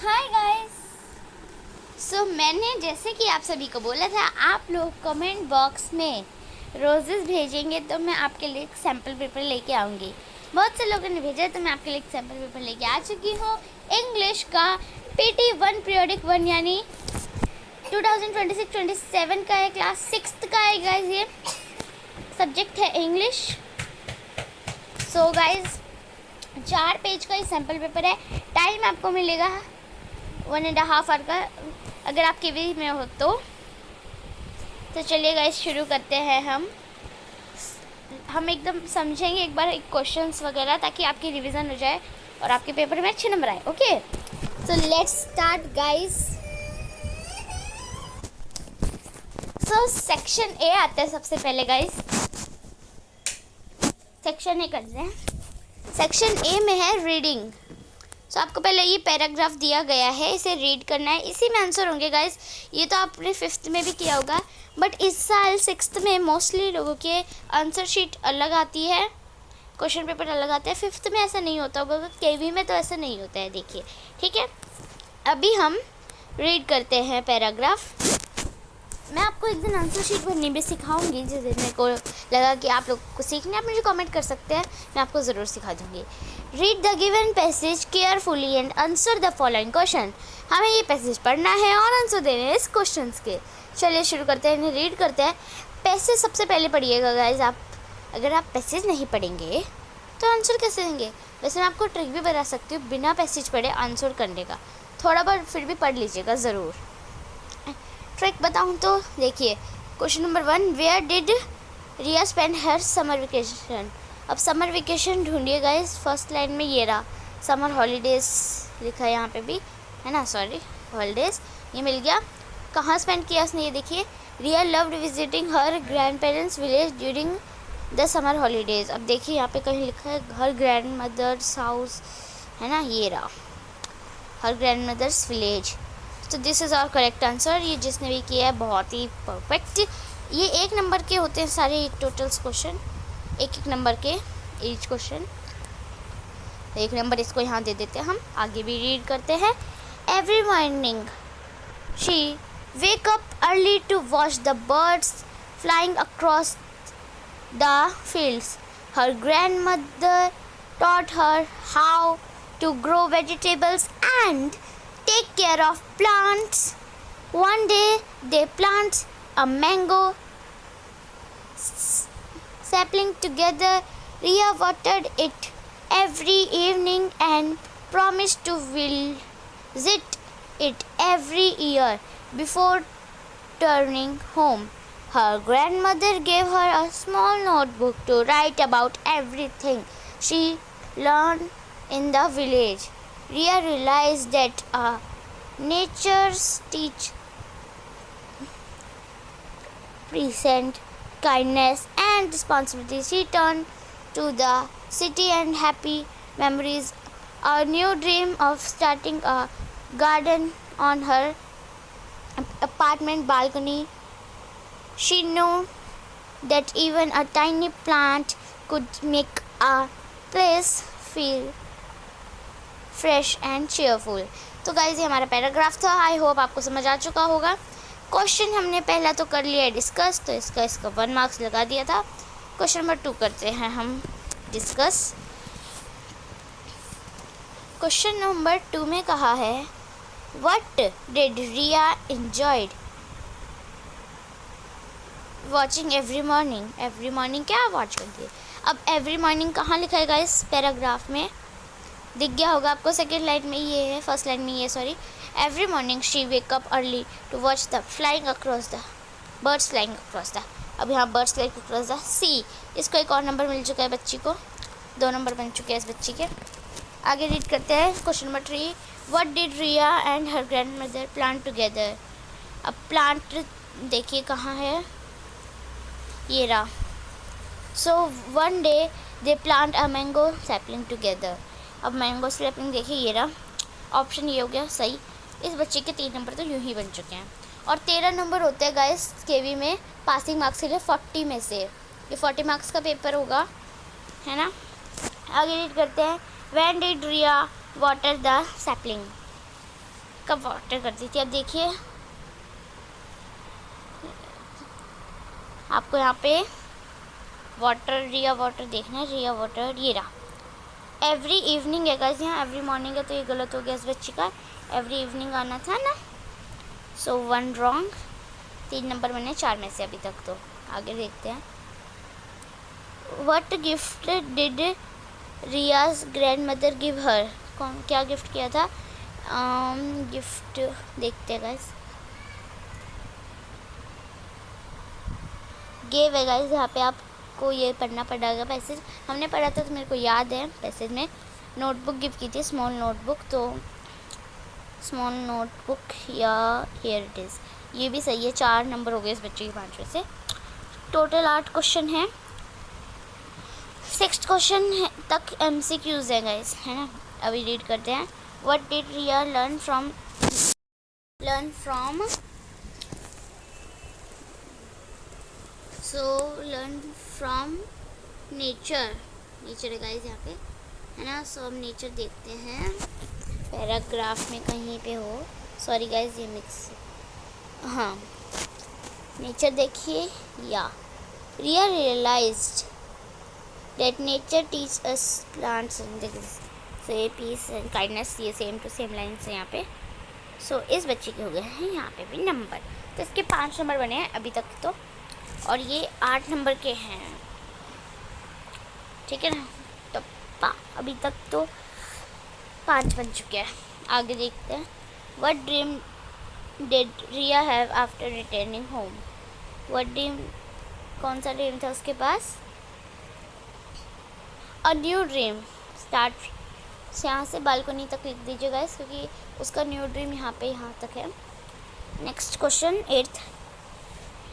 Hi guys. मैंने जैसे कि आप सभी को बोला था, आप लोग कमेंट बॉक्स में रोजेस भेजेंगे तो मैं आपके लिए एक सैम्पल पेपर लेके आऊँगी। बहुत से लोगों ने भेजा तो मैं आपके लिए एक सैम्पल पेपर लेके आ चुकी हूँ। इंग्लिश का PT1 पीरियोडिक 1 यानी 2026-27 का है, क्लास 6 का है गाइस। ये सब्जेक्ट है इंग्लिश। गाइस 4 पेज का ये सैम्पल पेपर है। टाइम आपको मिलेगा 1.5 आवर का, अगर आप केवी में हो तो चलिए गाइस शुरू करते हैं। हम एकदम समझेंगे एक बार एक क्वेश्चंस वगैरह, ताकि आपकी रिवीजन हो जाए और आपके पेपर में अच्छे नंबर आए। Okay, so let's start guys. Section A आता है सबसे पहले गाइस। सेक्शन ए करते हैं। सेक्शन ए में है रीडिंग। आपको पहले ये पैराग्राफ दिया गया है, इसे रीड करना है, इसी में आंसर होंगे गाइस। ये तो आपने 5th में भी किया होगा, बट इस साल 6th में मोस्टली लोगों के आंसर शीट अलग आती है, क्वेश्चन पेपर अलग आता है। 5th में ऐसा नहीं होता होगा, केवी में तो ऐसा नहीं होता है। देखिए, ठीक है, अभी हम रीड करते हैं पैराग्राफ। मैं आपको एक दिन आंसर शीट भरनी भी सिखाऊंगी, जिस दिन मेरे को लगा कि आप लोग को सीखने, आप मुझे कमेंट कर सकते हैं, मैं आपको ज़रूर सिखा दूंगी। Read the given passage carefully and answer the following question. हमें ये पैसेज पढ़ना है और आंसर देने हैं इस क्वेश्चंस के। चलिए शुरू करते हैं, इन्हें रीड करते हैं। पैसेज सबसे पहले पढ़िएगा गाइज। अगर आप पैसेज नहीं पढ़ेंगे तो आंसर कैसे देंगे? वैसे मैं आपको ट्रिक भी बता सकती हूँ, बिना पैसेज पढ़े आंसर करने का। थोड़ा बहुत फिर भी पढ़ लीजिएगा ज़रूर। ट्रिक बताऊँ तो देखिए, question number 1, where did Riya spend her summer vacation. अब समर वेकेशन ढूंढिए गाइस। फर्स्ट लाइन में ये रहा, समर हॉलीडेज लिखा है यहाँ पे भी, है ना, सॉरी हॉलीडेज, ये मिल गया। कहाँ स्पेंड किया उसने, ये देखिए, Riya loved visiting her grand parents village during the summer holidays. अब देखिए यहाँ पे कहीं लिखा है हर ग्रैंड मदर्स हाउस, है ना, ये रहा हर ग्रैंड मदर्स विलेज। तो this is our correct answer. ये जिसने भी किया है बहुत ही परफेक्ट। ये 1 नंबर के होते हैं सारे टोटल्स क्वेश्चन, 1 नंबर के ईच क्वेश्चन। 1 नंबर इसको यहाँ दे देते हैं हम। आगे भी रीड करते हैं। Every morning she wake up early to watch the birds flying across the fields. Her grandmother taught her how to grow vegetables and take care of plants. One day they plant a mango sapling together. Ria watered it every evening and promised to visit it every year before turning home. Her grandmother gave her a small notebook to write about everything she learned in the village. Ria realized that nature's teach present kindness and responsibility. She turned to the city and happy memories, a new dream of starting a garden on her apartment balcony. She knew that even a tiny plant could make a place feel fresh and cheerful. तो guys ये हमारा paragraph था। I hope आपको समझ आ चुका होगा। Question हमने पहला तो कर लिया है डिस्कस, तो इसका 1 मार्क्स लगा दिया था। क्वेश्चन नंबर 2 करते हैं हम डिस्कस। क्वेश्चन नंबर 2 में कहा है, what did Riya enjoyed watching every morning. Every morning क्या वॉच करती है? अब एवरी मॉर्निंग कहाँ लिखा है गाइस? पैराग्राफ में दिख गया होगा आपको। सेकेंड लाइन में ये है, फर्स्ट लाइन में ये, sorry. Every morning she wake up early to watch the flying across the birds flying across the. अब यहाँ birds flying across the sea. इसको एक और नंबर मिल चुका है बच्ची को, 2 नंबर बन चुके हैं इस बच्ची के। आगे रीड करते हैं question number 3, what did Riya and her grandmother plant together. अब प्लांट देखिए कहाँ है, ये रहा। So one day they plant a mango sapling together. अब मैंगो सैपलिंग देखिए, ये रहा। ऑप्शन ये हो गया सही। इस बच्चे के 3 नंबर तो यूं ही बन चुके हैं। और 13 नंबर होते हैं गाइस केवी में पासिंग मार्क्स के लिए 40 में से। ये 40 मार्क्स का पेपर होगा, है ना। आगे रीड करते हैं, when did Riya water the sapling. कब वाटर करती थी। अब देखिए आपको यहाँ पे वाटर, रिया वाटर देखना है। रिया वाटर ये रहा। एवरी इवनिंग है गाइस, यहाँ एवरी मॉर्निंग है तो ये गलत हो गया इस बच्ची का। एवरी इवनिंग आना था ना, सो 1 रॉन्ग। 3 नंबर बने 4 में से अभी तक। तो आगे देखते हैं। What gift did Riya's grandmother give her. कौन क्या गिफ्ट किया था? गिफ्ट देखते हैं गाइस। गिव है गाइस, यहाँ पे आपको ये पढ़ना पड़ेगा। पैसेज हमने पढ़ा था तो मेरे को याद है। पैसेज में नोटबुक गिफ्ट की थी, स्मॉल नोटबुक। तो स्मॉल नोटबुक या हियर इट इज़, ये भी सही है। 4 नंबर हो गए इस बच्चे के 5 में से। टोटल 8 क्वेश्चन है। 6 क्वेश्चन तक MCQs है गाइस, है ना। अभी रीड करते हैं। What did Riya learn from learn from nature है गाइस यहाँ पे, है ना। सो हम नेचर देखते हैं। पैराग्राफ में कहीं पे हो, सॉरी गाइस ये मिक्स, हाँ नेचर देखिए। या Riya realised that nature teach us plants से पीस एंड काइंडनेस। ये सेम टू सेम लाइन्स है यहाँ पे। सो इस बच्चे के हो गए हैं यहाँ पे भी नंबर। तो इसके 5 नंबर बने हैं अभी तक तो, और ये 8 नंबर के हैं, ठीक है ना। तो अभी तक तो 5 बन चुके हैं। आगे देखते हैं। What dream did Riya have after returning home. What dream, कौन सा ड्रीम था उसके पास? A new dream. स्टार्ट से यहाँ से बालकनी तक लिख दीजिएगा इस, क्योंकि उसका न्यू ड्रीम यहाँ पे यहाँ तक है। नेक्स्ट क्वेश्चन 8th,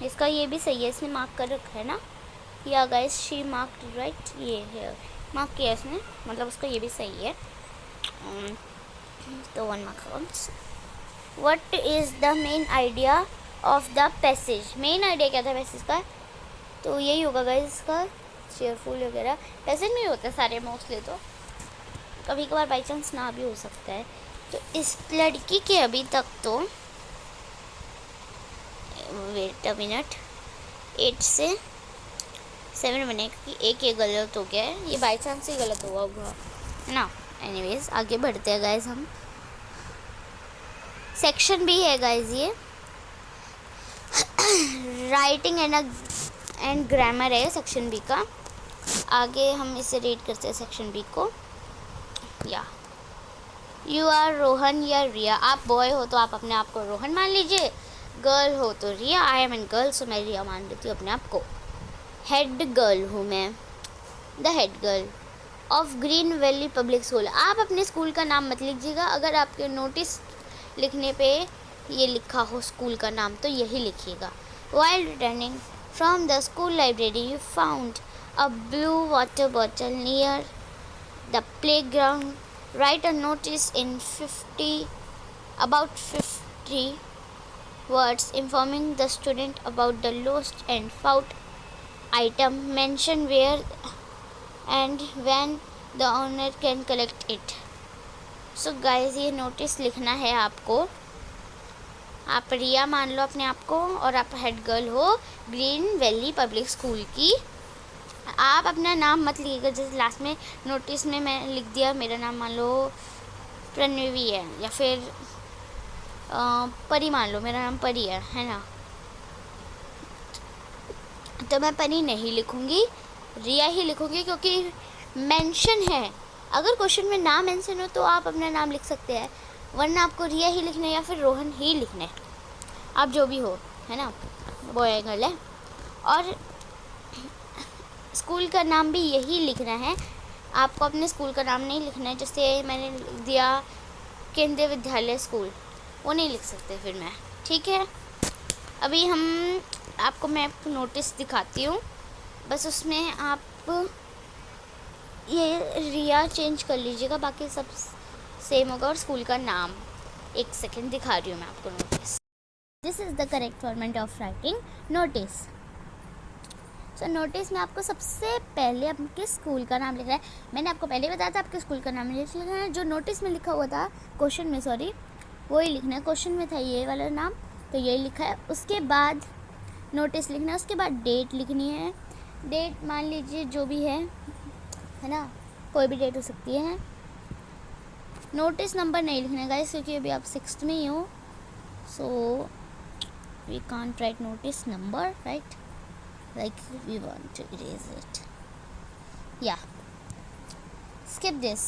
इसका ये भी सही है, इसने मार्क कर रखा है ना। या गाइस शी मार्क राइट, ये है मार्क किया इसने, मतलब उसका ये भी सही है। तो 1 mark comes. What is the main idea of the passage. Main idea क्या था पैसेज का? तो यही होगा गाइस इसका, चेयरफुल वगैरह पैसेज में ही होता है सारे मोस्टली। तो कभी कभार बाई चांस ना भी हो सकता है। तो इस लड़की के अभी तक तो वेट अ मिनट, 8 से 7 बने, क्योंकि एक ये गलत हो गया है, ये बाई चांस ही गलत हुआ होगा, है ना। एनीवेज आगे बढ़ते हैं गाइज हम। सेक्शन भी है गाइज ये, राइटिंग एंड ग्रामर है सेक्शन बी का। आगे हम इसे रीड करते हैं सेक्शन बी को। या यू आर रोहन या रिया। आप बॉय हो तो आप अपने आप को रोहन मान लीजिए, गर्ल हो तो रिया। आई एम एन गर्ल, सो मैं रिया मान लेती हूँ अपने आप को। हेड गर्ल हूँ मैं, the head girl of green valley public school. आप अपने स्कूल का नाम मत लिखिएगा, अगर आपके नोटिस लिखने पे ये लिखा हो स्कूल का नाम तो यही लिखिएगा। While returning from the school library you found a blue water bottle near the play ground. Right a notice in about 50 words informing the student about the lost and found item. Mention where and when the owner can collect it. So guys ये notice लिखना है आपको। आप रिया मान लो अपने आप को, और आप हेड गर्ल हो ग्रीन वैली पब्लिक स्कूल की। आप अपना नाम मत लिखिएगा, जैसे लास्ट में नोटिस में मैं लिख दिया मेरा नाम मान लो प्रणवी है, या फिर परी मान लो मेरा नाम परी है ना। तो मैं परी नहीं लिखूँगी, रिया ही लिखूँगी, क्योंकि मेंशन है। अगर क्वेश्चन में ना मेंशन हो तो आप अपना नाम लिख सकते हैं, वरना आपको रिया ही लिखना है या फिर रोहन ही लिखना है, आप जो भी हो, है ना, बॉय गर्ल है। और स्कूल का नाम भी यही लिखना है, आपको अपने स्कूल का नाम नहीं लिखना है। जैसे मैंने लिख दिया केंद्रीय विद्यालय स्कूल, वो नहीं लिख सकते फिर मैं, ठीक है। अभी हम आपको मैं नोटिस दिखाती हूँ, बस उसमें आप ये रिया चेंज कर लीजिएगा, बाकी सब सेम होगा। और स्कूल का नाम, एक सेकंड दिखा रही हूँ मैं आपको notice. This is the correct format of writing notice. So notice में आपको सबसे पहले आपके स्कूल का नाम लिखना है। मैंने आपको पहले बताया था आपके स्कूल का नाम लिखना है। जो नोटिस में लिखा हुआ था क्वेश्चन में, सॉरी, वही लिखना है। क्वेश्चन में था ये वाला नाम, तो यही लिखा है। उसके बाद नोटिस लिखना है, उसके बाद डेट लिखनी है। डेट मान लीजिए जो भी है ना, कोई भी डेट हो सकती है। नोटिस नंबर नहीं लिखना है गाइस, क्योंकि अभी आप 6th में ही हो, so we can't write notice number, right, like we want to erase it, या skip this,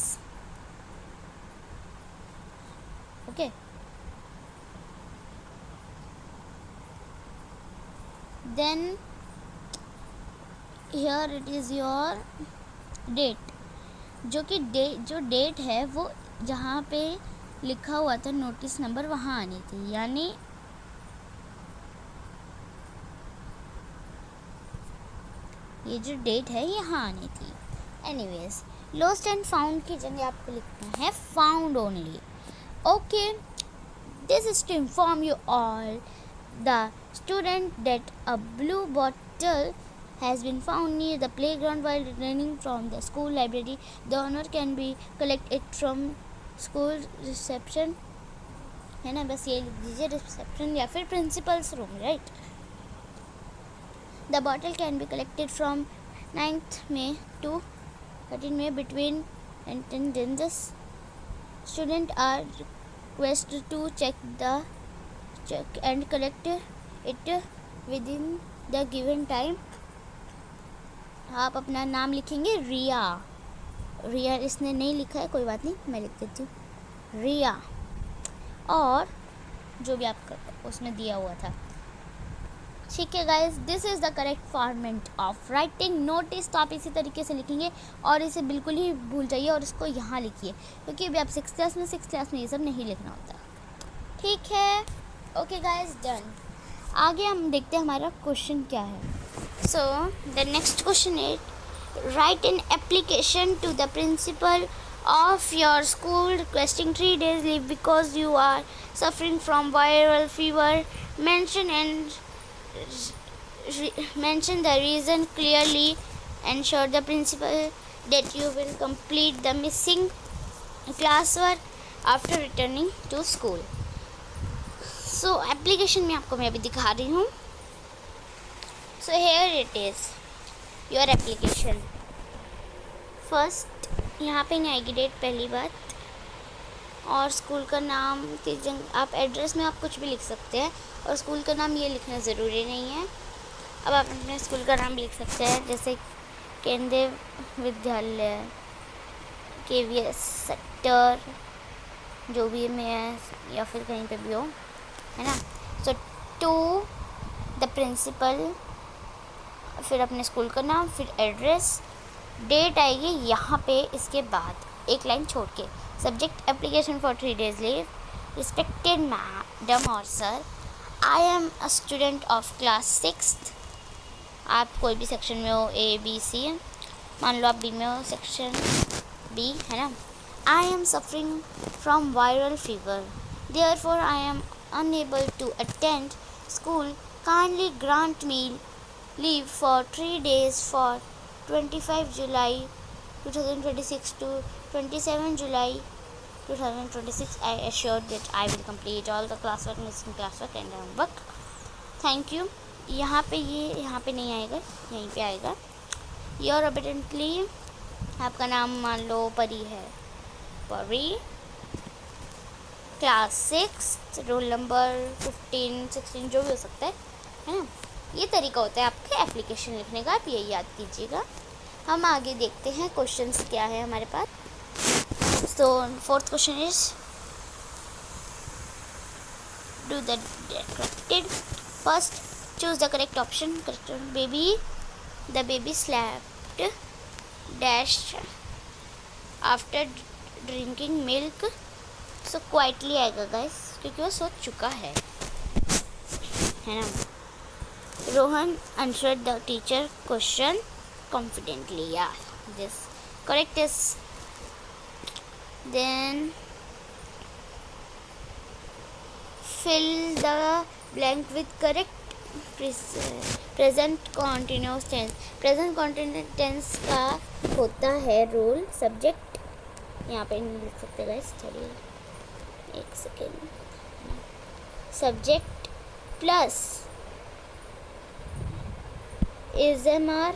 okay. Then here it is your date, जो कि जो डेट है वो जहाँ पे लिखा हुआ था नोटिस नंबर वहाँ आनी थी, यानी ये जो डेट है यहाँ आनी थी। एनीवेज, लॉस्ट एंड फाउंड की जगह आपको लिखना है found only, okay. This is to inform you all the student that a blue bottle has been found near the playground while returning from the school library. The owner can be collect it from school reception, है ना, बस ये लिख दीजिए, reception या फिर principles room, right. The bottle can be collected from 9th May to 13th May between attendances. Students are requested to check and collect it within the given time. आप अपना नाम लिखेंगे रिया, रिया इसने नहीं लिखा है, कोई बात नहीं, मैं लिख देती हूँ रिया, और जो भी आपका उसमें दिया हुआ था, ठीक है guys. This is the correct format of writing notice. तो आप इसी तरीके से लिखेंगे और इसे बिल्कुल ही भूल जाइए और इसको यहाँ लिखिए, क्योंकि अभी आप 6th क्लास में ये सब नहीं लिखना होता, ठीक है। Okay guys, done. आगे हम देखते हैं हमारा क्वेश्चन क्या है। So the next question is, write an application to the principal of your school requesting 3 days leave because you are suffering from viral fever. Mention the reason clearly. Ensure the principal that you will complete the missing classwork after returning to school. So application में आपको मैं अभी दिखा रही हूँ। So here it is, your application. First यहाँ पे नहीं आएगी डेट, पहली बात, और स्कूल का नाम की आप एड्रेस में आप कुछ भी लिख सकते हैं, और स्कूल का नाम ये लिखना ज़रूरी नहीं है। अब आप अपने स्कूल का नाम लिख सकते हैं, जैसे केंद्रीय विद्यालय KVS सेक्टर, जो भी में है या फिर कहीं पे भी हो, है ना। सो टू द प्रिंसिपल, फिर अपने स्कूल का नाम, फिर एड्रेस, डेट आएगी यहाँ पे, इसके बाद एक लाइन छोड़ के subject application for 3 days leave. Respected madam और sir, I am a student of class 6th। आप कोई भी सेक्शन में हो, ABC, मान लो आप B में हो, सेक्शन B, है ना। I am suffering from viral fever, therefore I am unable to attend school, kindly grant me leave for 3 days for 25 July 2026 to 27 July 2026. I assure that I will complete all the classwork, missing classwork and homework. Thank you. यहाँ पे ये यहाँ पे नहीं आएगा, यहीं पे आएगा। Your obediently, आपका नाम मान लो परी है, परी, क्लास 6, रोल नंबर 15, 16 जो भी हो सकता है ना। ये तरीका होता है आपके एप्लीकेशन लिखने का, आप यही याद कीजिएगा। हम आगे देखते हैं क्वेश्चंस क्या है हमारे पास। सो 4th question is, do the corrected, first choose the correct option. Baby, the baby slapped dash after drinking milk. So quietly आएगा गाइस, क्योंकि वो सोच चुका है ना। Rohan answered the teacher question confidently. Yeah, this correct is. Then fill the blank with correct present continuous tense. Present continuous tense का होता है रोल सब्जेक्ट, यहाँ पे नहीं लिख सकते गाइस, चलिए एक second. subject plus ASMR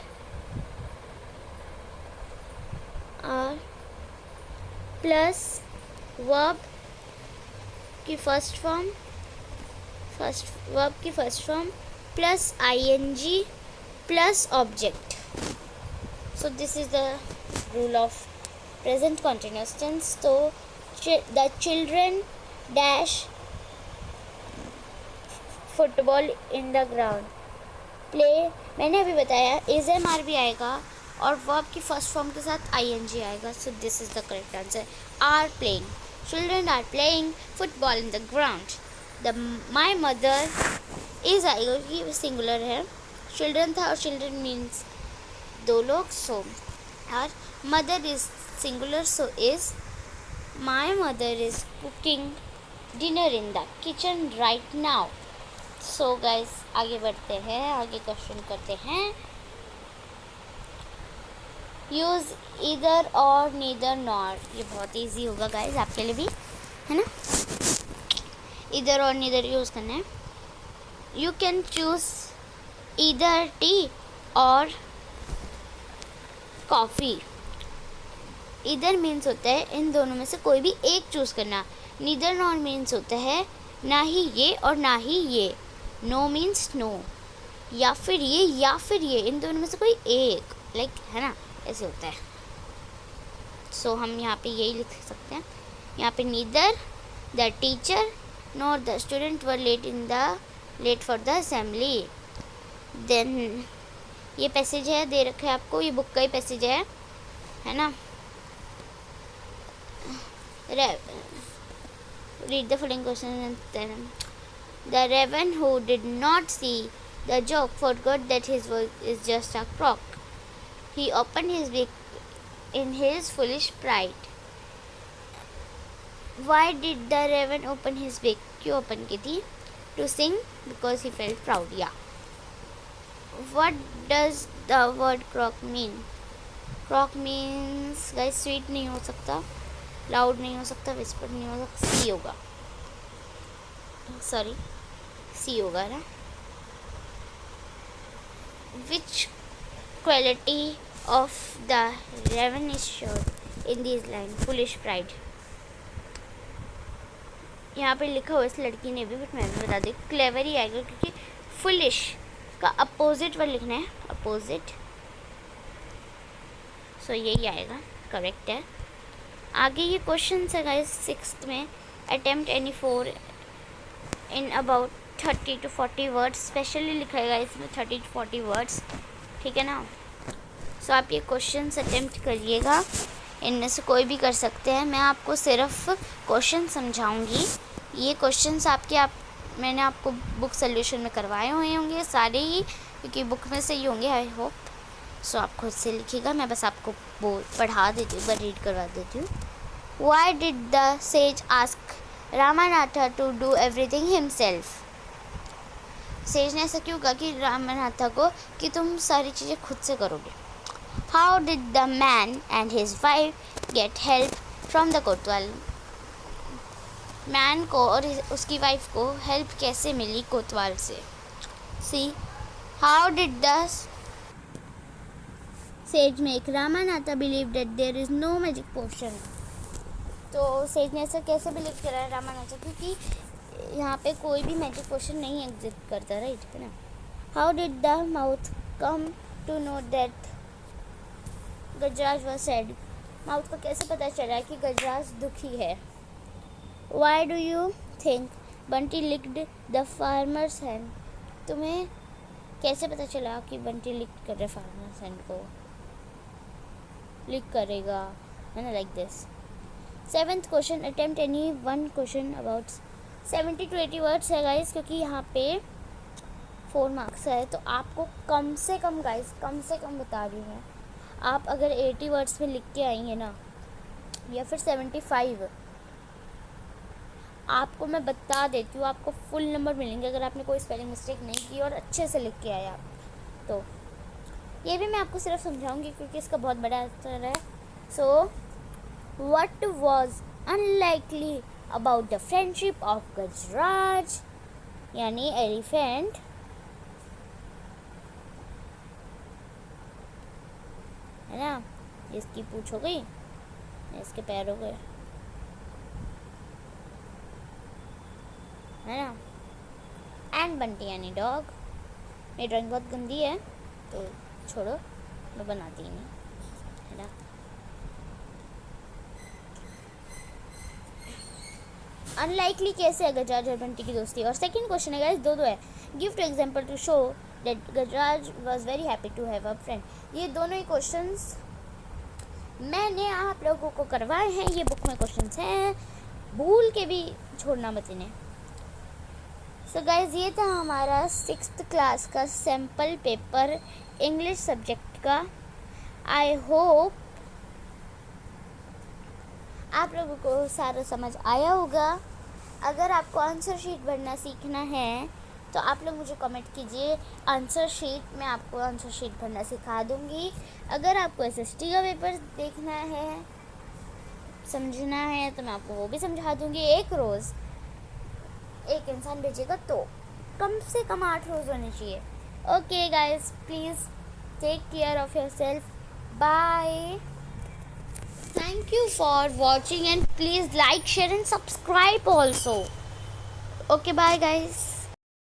R plus verb की first form plus ing plus object. So this is the rule of present continuous tense. So the children dash football in the ground. Play मैंने अभी बताया ASMR भी आएगा और verb की first form के साथ ing आएगा. So this is the correct answer. Are playing, children are playing football in the ground. The my mother is आएगा क्योंकि सिंगुलर है. चिल्ड्रन था और चिल्ड्रन मीन्स दो लोग. सो और mother is singular, so is my mother is cooking dinner in the kitchen right now. So guys आगे बढ़ते हैं, आगे क्वेश्चन करते हैं. यूज़ इधर और नीदर नॉर. ये बहुत इजी होगा गाइस आपके लिए भी, है ना. इधर और नीदर यूज़ करना है. यू कैन चूज़ इधर टी और कॉफ़ी. इधर मीन्स होता है इन दोनों में से कोई भी एक चूज़ करना. नीदर नॉर मीन्स होता है ना ही ये और ना ही ये. नो मीन्स नो, या फिर ये, इन दोनों में से कोई एक, लाइक है ना, ऐसे होता है. सो हम यहाँ पे यही लिख सकते हैं. यहाँ पे neither the teacher nor the student were late for the assembly. Then ये पैसेज है, दे रखा है आपको, ये बुक का ही पैसेज है ना. Read the following question and then the raven who did not see the joke forgot that his work is just a crock. He opened his beak in his foolish pride. Why did the raven open his beak? क्यों open की थी? To sing, because he felt proud. Yeah. What does the word croak mean? Croak means guys sweet नहीं हो सकता, loud नहीं हो सकता, whisper नहीं हो सकता, सी होगा. सॉरी, सी होगा ना. Which quality of the raven is showed in this line? Foolish pride. यहाँ पे लिखा हुआ इस लड़की ने भी, बट मैं भी बता दी, क्लेवर ही आएगा क्योंकि फुलिश का अपोजिट वर्ड लिखना है, अपोजिट. सो यही आएगा, करेक्ट है. आगे ये क्वेश्चन है गाइस 6th में. Attempt any 4 in about 30 to 40 words. Specially लिखा है इसमें 30 to 40 वर्ड्स, ठीक है ना. सो आप ये क्वेश्चन अटेम्प्ट करिएगा. इनमें से कोई भी कर सकते हैं. मैं आपको सिर्फ क्वेश्चन समझाऊंगी. ये क्वेश्चंस मैंने आपको बुक सोल्यूशन में करवाए हुए होंगे सारे ही, क्योंकि बुक में से ही होंगे आई होप. सो आप खुद से लिखिएगा. मैं बस आपको पढ़ा देती हूँ, रीड करवा देती हूँ. Why did the sage ask Ramanatha to do everything himself? Says ने ऐसा क्यों कहा कि रामनाथा को कि तुम सारी चीज़ें खुद से करोगे. How did the man and his wife get help from the Kotwal? Man को और उसकी वाइफ को हेल्प कैसे मिली कोतवाल से. See, how did the sage make Ramanatha believe that there is no magic potion? तो सेज ने ऐसा कैसे बिलीव करा है रामानाथा, क्योंकि यहाँ पे कोई भी मैजिक पोशन नहीं एग्जिस्ट करता, राइट, है ना. How did the mouth come to know that Gajraj was sad? Mouth को कैसे पता चला कि गजराज दुखी है. Why do you think Bunty licked the farmer's hand? तुम्हें कैसे पता चला कि बंटी लिक कर रहे फार्मर्स हैंड को, लिक करेगा, है ना, like this. 7th question. Attempt any one question about 70 to 80 words है गाइस, क्योंकि यहाँ पे 4 मार्क्स है. तो आपको कम से कम गाइस, कम से कम बता रही हूँ, आप अगर 80 वर्ड्स में लिख के आएंगे ना, या फिर 75, आपको मैं बता देती हूँ आपको फुल नंबर मिलेंगे अगर आपने कोई स्पेलिंग मिस्टेक नहीं की और अच्छे से लिख के आए आप. तो ये भी मैं आपको सिर्फ समझाऊंगी क्योंकि इसका बहुत बड़ा आंसर है. सो what was unlikely about the friendship of Gajraj यानी एलिफेंट, है ना, इसकी पूंछ हो गई, इसके पैर हो गए, है ना, एंड बंटी यानी डॉग। मेरी ड्राइंग बहुत गंदी है तो छोड़ो, मैं बनाती ही नहीं, है ना। अनलाइकली कैसे है गजराज और बंटी की दोस्ती। और सेकंड क्वेश्चन है गाइस, दो है। Give two example to show that Gajraj was very happy to have a friend. ये दोनों ही क्वेश्चंस मैंने आप लोगों को करवाए हैं, ये बुक में क्वेश्चंस हैं, भूल के भी छोड़ना मत इन्हें। सो गाइज ये था हमारा 6th क्लास का सैम्पल पेपर इंग्लिश सब्जेक्ट का। आई होप आप लोगों को सारा समझ आया होगा। अगर आपको आंसर शीट भरना सीखना है तो आप लोग मुझे कमेंट कीजिए, आंसर शीट मैं आपको आंसर शीट भरना सिखा दूँगी। अगर आपको SST का पेपर देखना है, समझना है, तो मैं आपको वो भी समझा दूँगी। एक रोज़ एक इंसान भेजेगा तो कम से कम 8 रोज़ होने चाहिए। Okay guys, please take care of your self, bye. Thank you for watching and please like, share and subscribe also. Okay, bye guys.